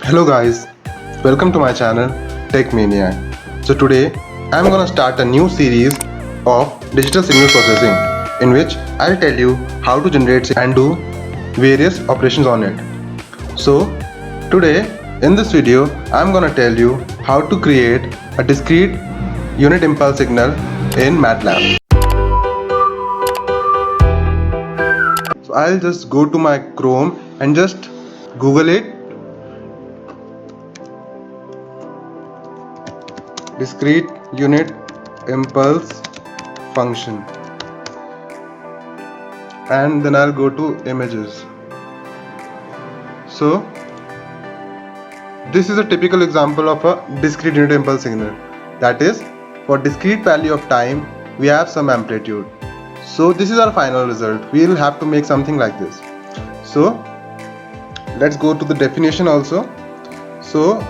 Hello guys, welcome to my channel Tech Maniac. So today I'm gonna start a new series of digital signal processing in which I'll tell you how to generate and do various operations on it. So today in this video I'm gonna tell you how to create a discrete unit impulse signal in MATLAB. So I'll just go to my Chrome and just Google it, discrete unit impulse function, and then I'll go to images. So this is a typical example of a discrete unit impulse signal. That is, for discrete value of time we have some amplitude. So this is our final result. We will have to make something like this. So let's go to the definition also. So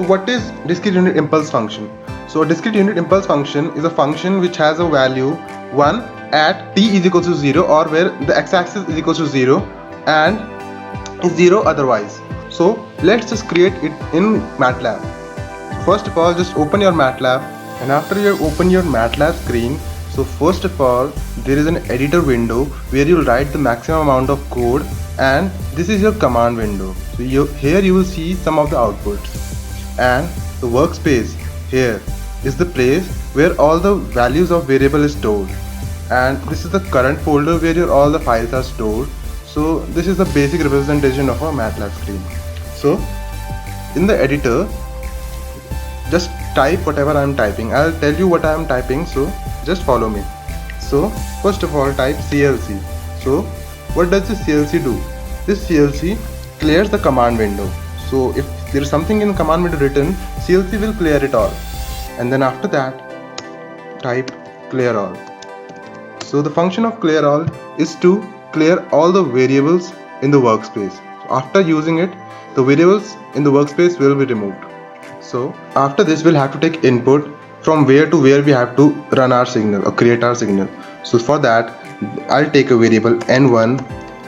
what is discrete unit impulse function? So a discrete unit impulse function is a function which has a value 1 at t is equal to 0, or where the x-axis is equal to 0 and is 0 otherwise. So let's just create it in MATLAB. First of all, just open your MATLAB, and after you open your MATLAB screen, so first of all there is an editor window where you'll write the maximum amount of code, and this is your command window. So here you will see some of the outputs, and the workspace here is the place where all the values of variable is stored, and this is the current folder where all the files are stored. So this is the basic representation of a MATLAB screen. So in the editor, just type whatever I am typing. I'll tell you what I am typing, so just follow me. So first of all, type CLC. So what does this CLC do? This CLC clears the command window. So if there is something in command window written, CLC will clear it all. And then after that, type clear all. So the function of clear all is to clear all the variables in the workspace. So after using it, the variables in the workspace will be removed. So after this, we'll have to take input from where to where we have to run our signal or create our signal. So for that, I'll take a variable n1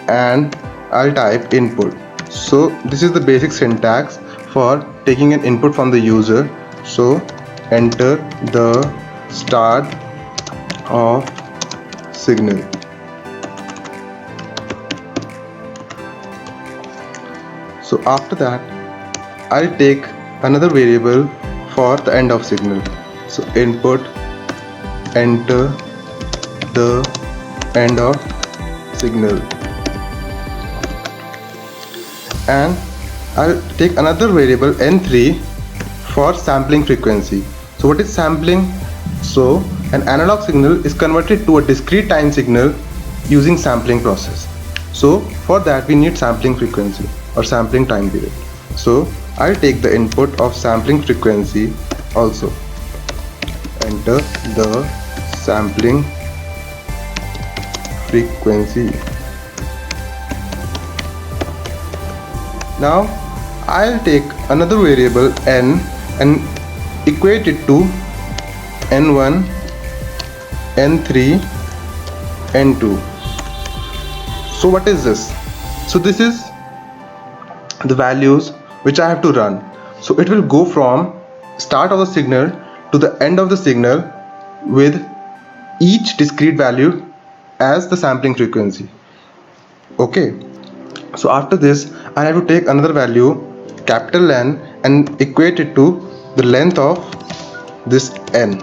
and I'll type input. So this is the basic syntax for taking an input from the user. So enter the start of signal. So after that, I'll take another variable for the end of signal. So input, enter the end of signal, and I'll take another variable n3 for sampling frequency. So what is sampling? So an analog signal is converted to a discrete time signal using sampling process. So for that we need sampling frequency or sampling time period. So I'll take the input of sampling frequency also. Enter the sampling frequency. Now I'll take another variable n and equate it to n1, n3, n2. So what is this? So this is the values which I have to run. So it will go from start of the signal to the end of the signal with each discrete value as the sampling frequency. Okay. So after this, I have to take another value, capital N, and equate it to the length of this n.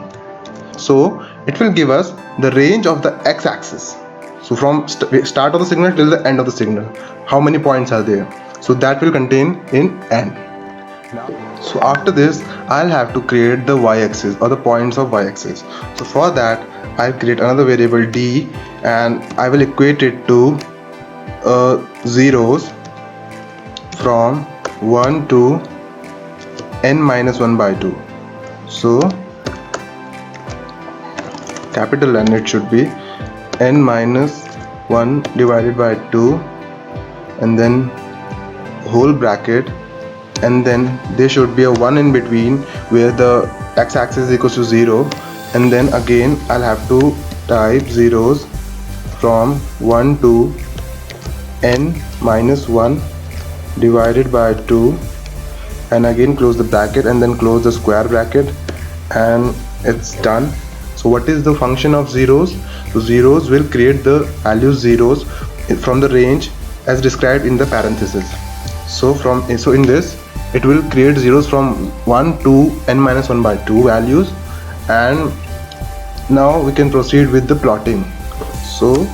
So it will give us the range of the x-axis. So from start of the signal till the end of the signal, how many points are there? So that will contain in n. So after this, I'll have to create the y-axis or the points of y-axis. So for that, I'll create another variable d, and I will equate it to zeros from 1 to n minus 1 by 2. So capital N, it should be n minus 1 divided by 2, and then whole bracket, and then there should be a 1 in between where the x-axis is equal to 0, and then again I'll have to type zeros from 1 to n minus 1 divided by 2, and again close the bracket and then close the square bracket, and it's done. So what is the function of zeros? So zeros will create the value zeros from the range as described in the parenthesis. So in this it will create zeros from 1 to n-1/2 values. And now we can proceed with the plotting. So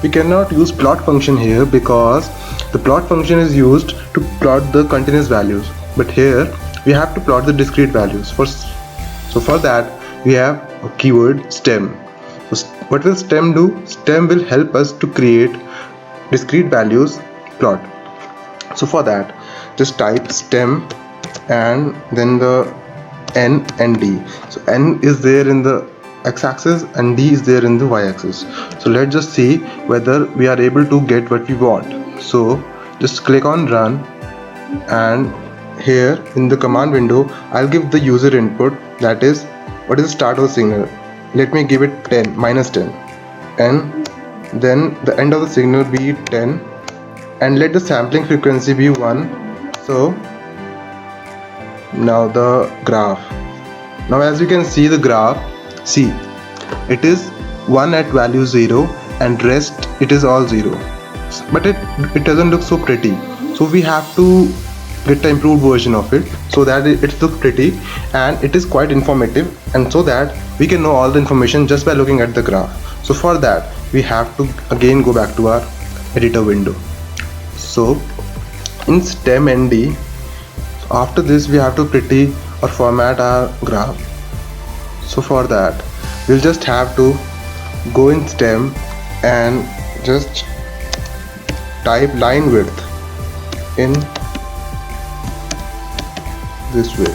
we cannot use plot function here because the plot function is used to plot the continuous values, but here we have to plot the discrete values. So for that we have a keyword stem. So what will stem do? Stem will help us to create discrete values plot. So for that, just type stem and then the n and d. So n is there in the x-axis and d is there in the y-axis. So let's just see whether we are able to get what we want. So just click on run, and here in the command window I'll give the user input, that is what is the start of the signal. Let me give it 10 -10, and then the end of the signal be 10, and let the sampling frequency be 1. So now the graph. Now as you can see the graph, see it is 1 at value 0 and rest it is all 0, but it doesn't look so pretty. So we have to get the improved version of it so that it looks pretty and it is quite informative, and so that we can know all the information just by looking at the graph. So for that we have to again go back to our editor window. So in stem nd, after this we have to pretty or format our graph. So for that we'll just have to go in stem and just type line width in this way,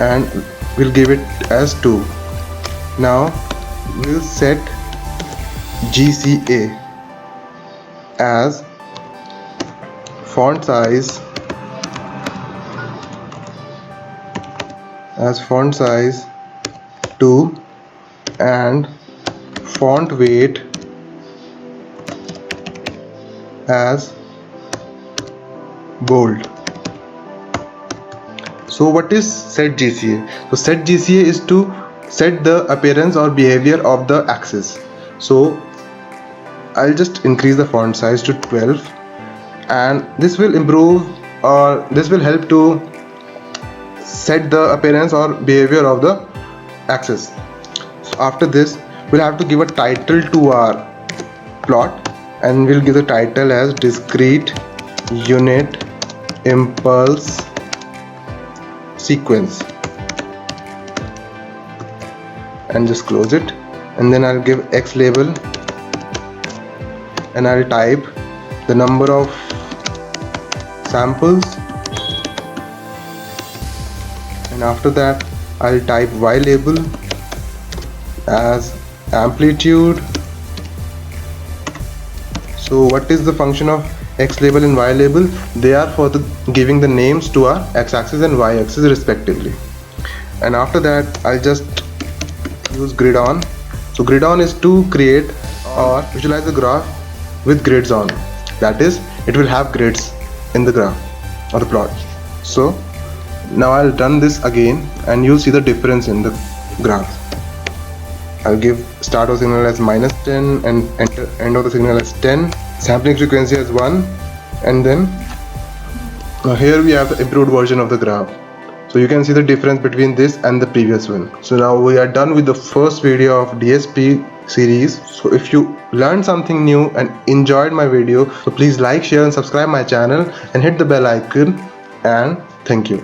and we'll give it as 2. Now we'll set GCA as font size 2 and font weight as bold. So what is set GCA? So set GCA is to set the appearance or behavior of the axis. So I'll just increase the font size to 12, and this will improve, or this will help to set the appearance or behavior of the axis. So after this we'll have to give a title to our plot, and we'll give the title as discrete unit impulse sequence, and just close it. And then I'll give X label, and I'll type the number of samples, and after that I'll type Y label as amplitude. So what is the function of X label and Y label? They are for giving the names to our x-axis and y-axis respectively. And after that I'll just use grid on. So grid on is to create or visualize the graph with grids on, that is it will have grids in the graph or the plot. So now I'll run this again and you'll see the difference in the graph. I'll give start of signal as -10 and end of the signal as 10, sampling frequency as 1, and then now here we have the improved version of the graph. So you can see the difference between this and the previous one. So now we are done with the first video of DSP series. So if you learned something new and enjoyed my video, so please like, share and subscribe my channel and hit the bell icon, and thank you.